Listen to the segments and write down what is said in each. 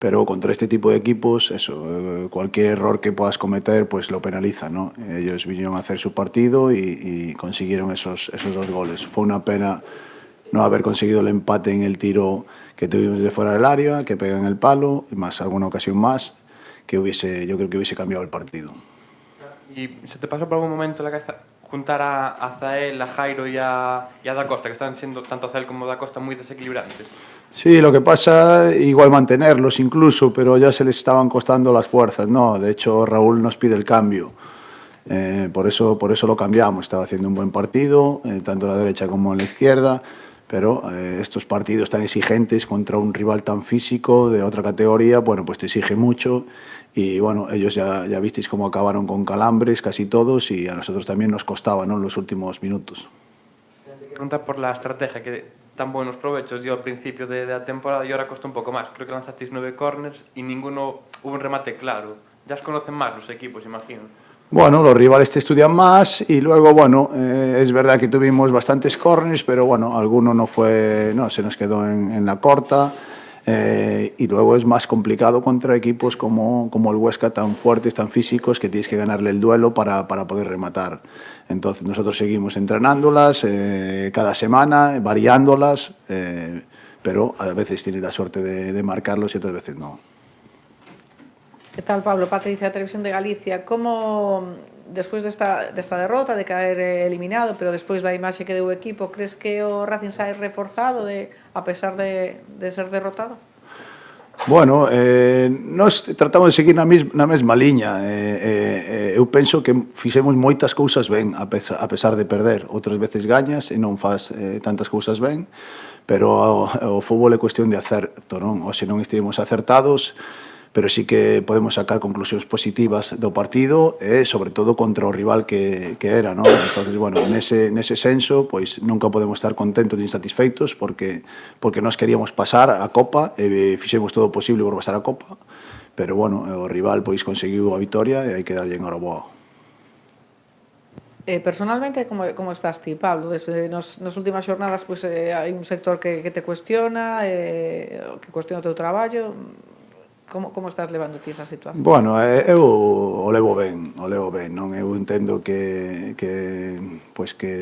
pero contra este tipo de equipos, eso, cualquier error que puedas cometer, pues lo penaliza, ¿no? Ellos vinieron a hacer su partido y consiguieron esos 2 goles. Fue una pena no haber conseguido el empate en el tiro que tuvimos de fuera del área, que pega en el palo, y más alguna ocasión más, yo creo que hubiese cambiado el partido. ¿Y se te pasó por algún momento la cabeza juntar a Zael, a Jairo y a Da Costa, que están siendo tanto Zael como Da Costa muy desequilibrantes? Sí, lo que pasa, igual mantenerlos incluso, pero ya se les estaban costando las fuerzas, ¿no? De hecho, Raúl nos pide el cambio. Por eso lo cambiamos. Estaba haciendo un buen partido, tanto en la derecha como en la izquierda, pero estos partidos tan exigentes contra un rival tan físico de otra categoría, bueno, pues te exige mucho y bueno, ellos ya visteis cómo acabaron con calambres casi todos y a nosotros también nos costaba, ¿no?, en los últimos minutos. Pregunta por la estrategia que tan buenos provechos dio al principio de la temporada y ahora costó un poco más. Creo que lanzasteis 9 corners y ninguno hubo un remate claro. Ya os conocen más los equipos, imagino. Bueno, los rivales te estudian más y luego, bueno, es verdad que tuvimos bastantes corners, pero bueno, alguno no se nos quedó en la corta. Y luego es más complicado contra equipos como el Huesca, tan fuertes, tan físicos, que tienes que ganarle el duelo para poder rematar. Entonces nosotros seguimos entrenándolas cada semana, variándolas, pero a veces tienes la suerte de marcarlos y otras veces no. Que tal, Pablo? Patricia, Televisión de Galicia. Como, despois desta derrota, de caer eliminado, pero despois da imaxe que deu o equipo, crees que o Racing sae reforzado a pesar de ser derrotado? Bueno, nós tratamos de seguir na mesma liña. Eu penso que fixemos moitas cousas ben, a pesar de perder. Outras veces gañas e non faz tantas cousas ben, pero o fútbol é cuestión de acerto, non? Ou se non estivemos acertados, pero sí que podemos sacar conclusións positivas do partido e, sobre todo, contra o rival que era, non? Entonces, bueno, nese senso, pois nunca podemos estar contentos nin satisfeitos porque nós queríamos pasar a Copa e fixemos todo o posible por pasar a Copa, pero, bueno, o rival pois conseguiu a vitoria e hai que darlle enhoraboa. Personalmente, como estás ti, Pablo? Nas últimas xornadas pois, hai un sector que te cuestiona, que cuestiona o teu traballo. Como estás levando ti esa situación? Bueno, eu o levo ben, non? Eu entendo que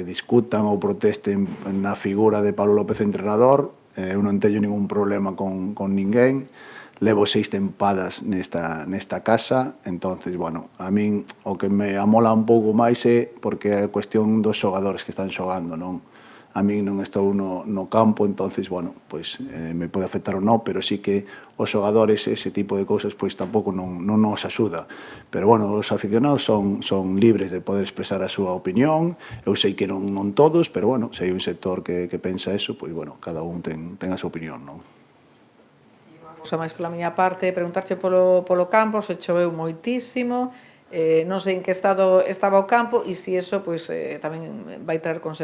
discutan ou protesten na figura de Pablo López entrenador, eu non teño ningún problema con ninguén, levo 6 tempadas nesta casa, entonces, bueno, a min o que me amola un pouco máis é porque é cuestión dos xogadores que están xogando, non? A min non estou no campo, entonces, bueno, pois me pode afectar ou non, pero sí que os xogadores ese tipo de cousas pois tampouco non nos axuda. Pero, bueno, os aficionados son libres de poder expresar a súa opinión, eu sei que non todos, pero, bueno, se hai un sector que pensa eso, pois, bueno, cada un ten a súa opinión, non? Xa máis pola miña parte, preguntarche polo campo, se choveu moitísimo, non sei en que estado estaba o campo e se iso pois, tamén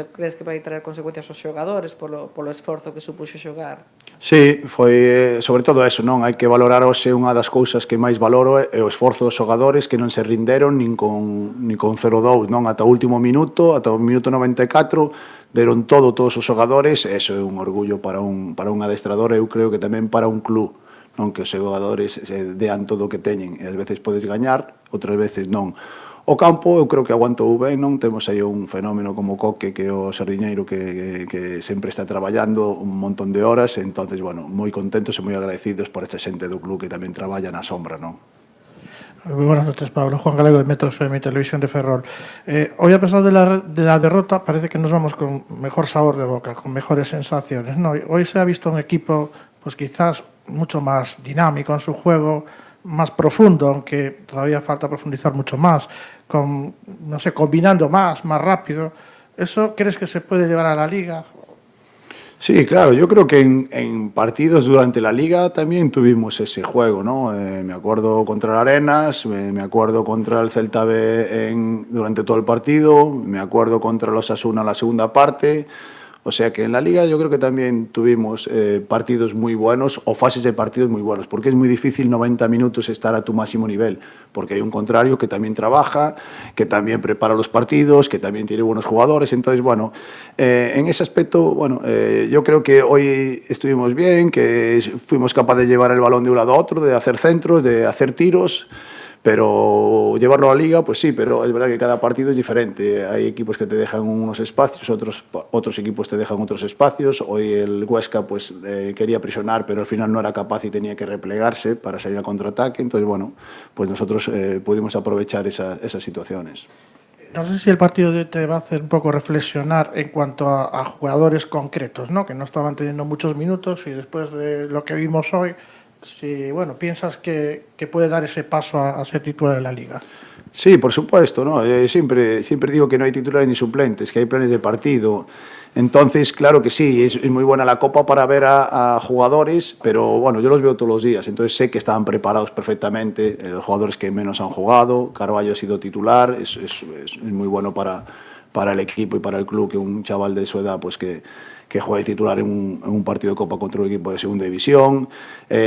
crees que vai traer consecuencias aos xogadores polo esforzo que supuxo xogar. Sí, foi sobre todo eso, non? Hai que valorar hoxe unha das cousas que máis valoro é o esforzo dos xogadores que non se rinderon nin con 0-2, non? Ata o último minuto, ata o minuto 94, deron todos os xogadores, e iso é un orgullo para un adestrador, eu creo que tamén para un club, non? Que os xogadores dean todo o que teñen, e ás veces podes gañar, outras veces non. O campo, eu creo que aguantou ben, non? Temos aí un fenómeno como Coque, que é o sardiñeiro que sempre está traballando un montón de horas, entonces, bueno, moi contentos e moi agradecidos por esta xente do club que tamén traballa na sombra, non? Buenas noches, Pablo. Juan Galego de Metro FM, Televisión de Ferrol. Hoy, a pesar de la derrota, parece que nos vamos con mejor sabor de boca, con mejores sensaciones, ¿no? Hoy se ha visto un equipo, pues quizás mucho más dinámico en su juego, más profundo, aunque todavía falta profundizar mucho más, no sé, combinando más rápido. ¿Eso crees que se puede llevar a la Liga? Sí, claro, yo creo que en partidos durante la Liga también tuvimos ese juego, ¿no? Me acuerdo contra el Arenas, me acuerdo contra el Celta B durante todo el partido, me acuerdo contra los Osasuna la segunda parte. O sea que en la Liga yo creo que también tuvimos partidos muy buenos o fases de partidos muy buenos, porque es muy difícil 90 minutos estar a tu máximo nivel, porque hay un contrario que también trabaja, que también prepara los partidos, que también tiene buenos jugadores. Entonces, bueno, en ese aspecto, bueno, yo creo que hoy estuvimos bien, que fuimos capaces de llevar el balón de un lado a otro, de hacer centros, de hacer tiros. Pero llevarlo a la Liga, pues sí, pero es verdad que cada partido es diferente. Hay equipos que te dejan unos espacios, otros equipos te dejan otros espacios. Hoy el Huesca pues quería presionar, pero al final no era capaz y tenía que replegarse para salir al contraataque. Entonces, bueno, pues nosotros pudimos aprovechar esas situaciones. No sé si el partido te va a hacer un poco reflexionar en cuanto a jugadores concretos, ¿no? Que no estaban teniendo muchos minutos y después de lo que vimos hoy, si bueno, piensas que puede dar ese paso a ser titular de la Liga. Sí, por supuesto, ¿no? Siempre digo que no hay titulares ni suplentes, que hay planes de partido. Entonces, claro que sí, es muy buena la Copa para ver a jugadores, pero bueno, yo los veo todos los días, entonces sé que estaban preparados perfectamente, los jugadores que menos han jugado. Carballo ha sido titular, es muy bueno para el equipo y para el club que un chaval de su edad pues que juegue titular en un partido de Copa contra un equipo de segunda división.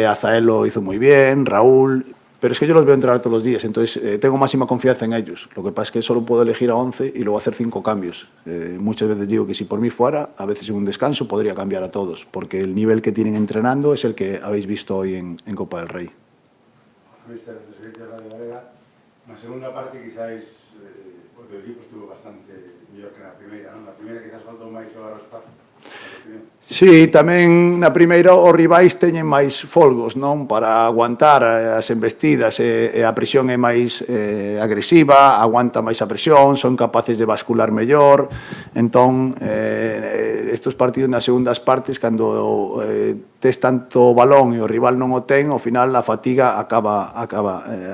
Azael lo hizo muy bien, Raúl, pero es que yo los veo entrenar todos los días, entonces tengo máxima confianza en ellos. Lo que pasa es que solo puedo elegir a 11 y luego hacer 5 cambios. Muchas veces digo que si por mí fuera, a veces en un descanso podría cambiar a todos, porque el nivel que tienen entrenando es el que habéis visto hoy en Copa del Rey. Mister, Radio Galega, na segunda parte quizás o teu equipo estuvo bastante mellor que na primeira, non? Na primeira quizás faltou máis xogar ao espacio. Sí, tamén na primeira os rivais teñen máis folgos, non? Para aguantar as embestidas e a presión é máis agresiva, aguanta máis a presión, son capaces de bascular mellor. Entón, estes partidos nas segundas partes, cando tes tanto balón e o rival non o ten, ao final a fatiga acaba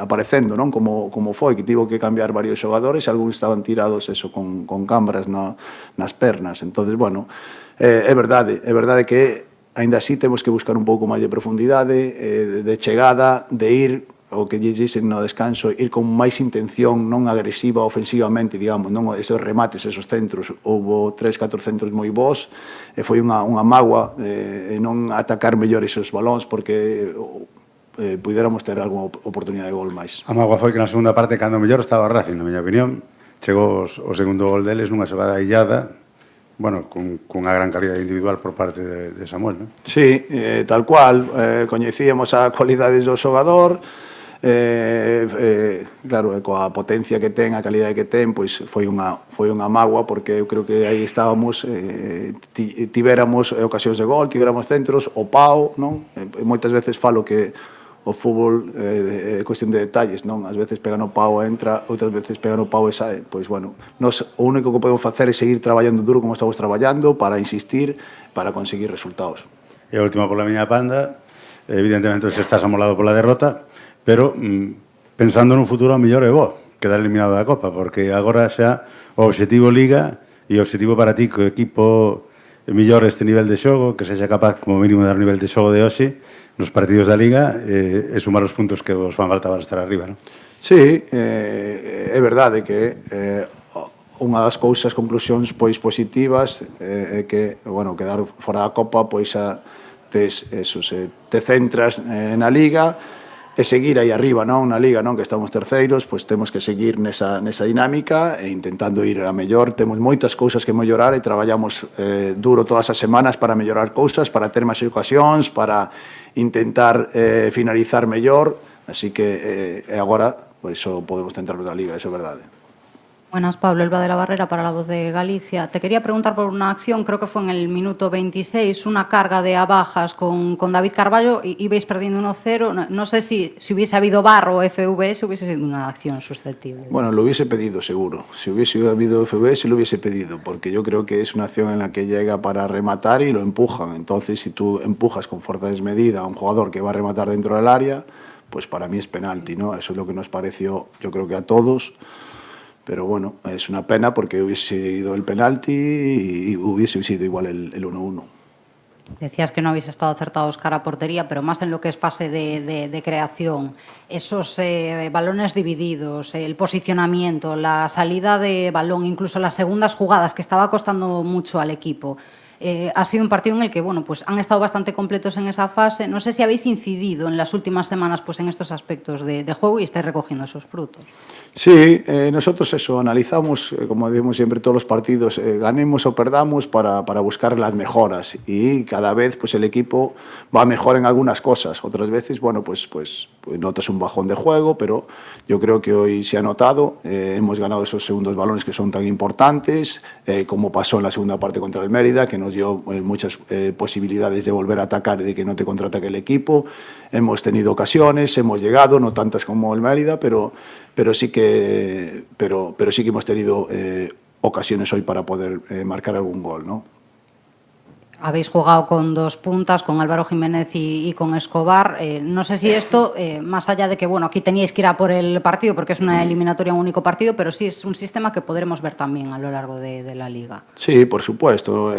aparecendo, non? Como foi, que tivo que cambiar varios xogadores, algúns estaban tirados con cambras nas pernas. Entonces, bueno, é verdade que aínda así temos que buscar un pouco máis de profundidade, de chegada, de ir, o que lle dixen no descanso, ir con máis intención, non agresiva ofensivamente, digamos, non esos remates, esos centros. Houbo 3-4 centros moi bons, e foi unha mágoa de non atacar mellor esos balóns, porque puidéramos ter algunha oportunidade de gol máis. A mágoa foi que na segunda parte, cando mellor estaba o Racing, na miña opinión, chegou o segundo gol deles nunha xogada illada, bueno, cunha gran calidad individual por parte de Samuel, non? Sí, tal cual, coñecíamos a cualidades do xogador, claro, coa potencia que ten, a calidade que ten, pois foi unha mágoa, porque eu creo que aí estábamos, tivéramos ocasións de gol, tivéramos centros, o pau, non? Moitas veces falo que o fútbol é cuestión de detalles, non? Ás veces pega no pau e entra, outras veces pega no pau e sae. Pois, bueno, nos o único que podemos facer é seguir traballando duro como estamos traballando para insistir, para conseguir resultados. E a última pola miña banda, evidentemente se estás amolado pola derrota, pero pensando nun futuro a mellor é bo quedar eliminado da Copa, porque agora xa o obxectivo Liga e o obxectivo para ti que o equipo mellor este nivel de xogo, que sexa capaz como mínimo de dar o nivel de xogo de hoxe nos partidos da Liga e sumar os puntos que vos fan falta para estar arriba, non? Sí, é verdade que unha das conclusións pois positivas é que, bueno, quedar fora da Copa pois te centras na Liga e seguir aí arriba, non? Na Liga, non? Que estamos terceiros, pois temos que seguir nesa dinámica e intentando ir a mellor. Temos moitas cousas que mellorar e traballamos duro todas as semanas para mellorar cousas, para ter máis ocasións, para intentar finalizar mellor, así que agora por iso podemos centrarnos na Liga, iso é verdade. Buenas, Pablo, Elba de la Barrera para La Voz de Galicia. Te quería preguntar por una acción, creo que fue en el minuto 26, una carga de a bajas con David Carballo, y ibais perdiendo 1-0. No sé si hubiese habido VAR o FVS, hubiese sido una acción susceptible. Bueno, lo hubiese pedido seguro. Si hubiese habido FVS, lo hubiese pedido, porque yo creo que es una acción en la que llega para rematar y lo empujan. Entonces, si tú empujas con fuerza desmedida a un jugador que va a rematar dentro del área, pues para mí es penalti, ¿no? Eso es lo que nos pareció, yo creo que a todos. Pero bueno, es una pena porque hubiese ido el penalti y hubiese sido igual el 1-1. Decías que no habéis estado acertados cara a portería, pero más en lo que es fase de creación. Esos balones divididos, el posicionamiento, la salida de balón, incluso las segundas jugadas, que estaba costando mucho al equipo. ha sido un partido en el que, bueno, pues han estado bastante completos en esa fase. No sé si habéis incidido en las últimas semanas pues en estos aspectos de juego y estáis recogiendo esos frutos. Sí, nosotros eso, analizamos, como decimos siempre, todos los partidos, ganemos o perdamos para buscar las mejoras, y cada vez pues el equipo va mejor en algunas cosas. Otras veces, bueno, pues notas un bajón de juego, pero yo creo que hoy se ha notado, hemos ganado esos segundos balones que son tan importantes, como pasó en la segunda parte contra el Mérida, que nos dio muchas posibilidades de volver a atacar y de que no te contraataque el equipo. Hemos tenido ocasiones, hemos llegado, no tantas como el Mérida, pero sí que hemos tenido ocasiones hoy para poder marcar algún gol, ¿no? Habéis jugado con dos puntas, con Álvaro Jiménez y con Escobar. No sé si esto, más allá de que, bueno, aquí teníais que ir a por el partido porque es una eliminatoria, un único partido, pero sí es un sistema que podremos ver también a lo largo de la Liga. Sí, por supuesto.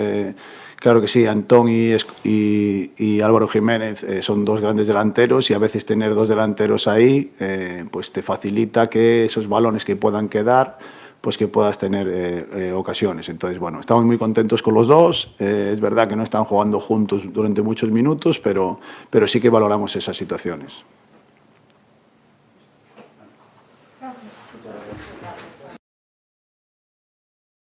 Claro que sí, Antón y Álvaro Jiménez son dos grandes delanteros, y a veces tener dos delanteros ahí pues te facilita que esos balones que puedan quedar, pues que puedas tener ocasiones. Entonces, bueno, estamos muy contentos con los dos. Es verdad que no están jugando juntos durante muchos minutos, pero sí que valoramos esas situaciones.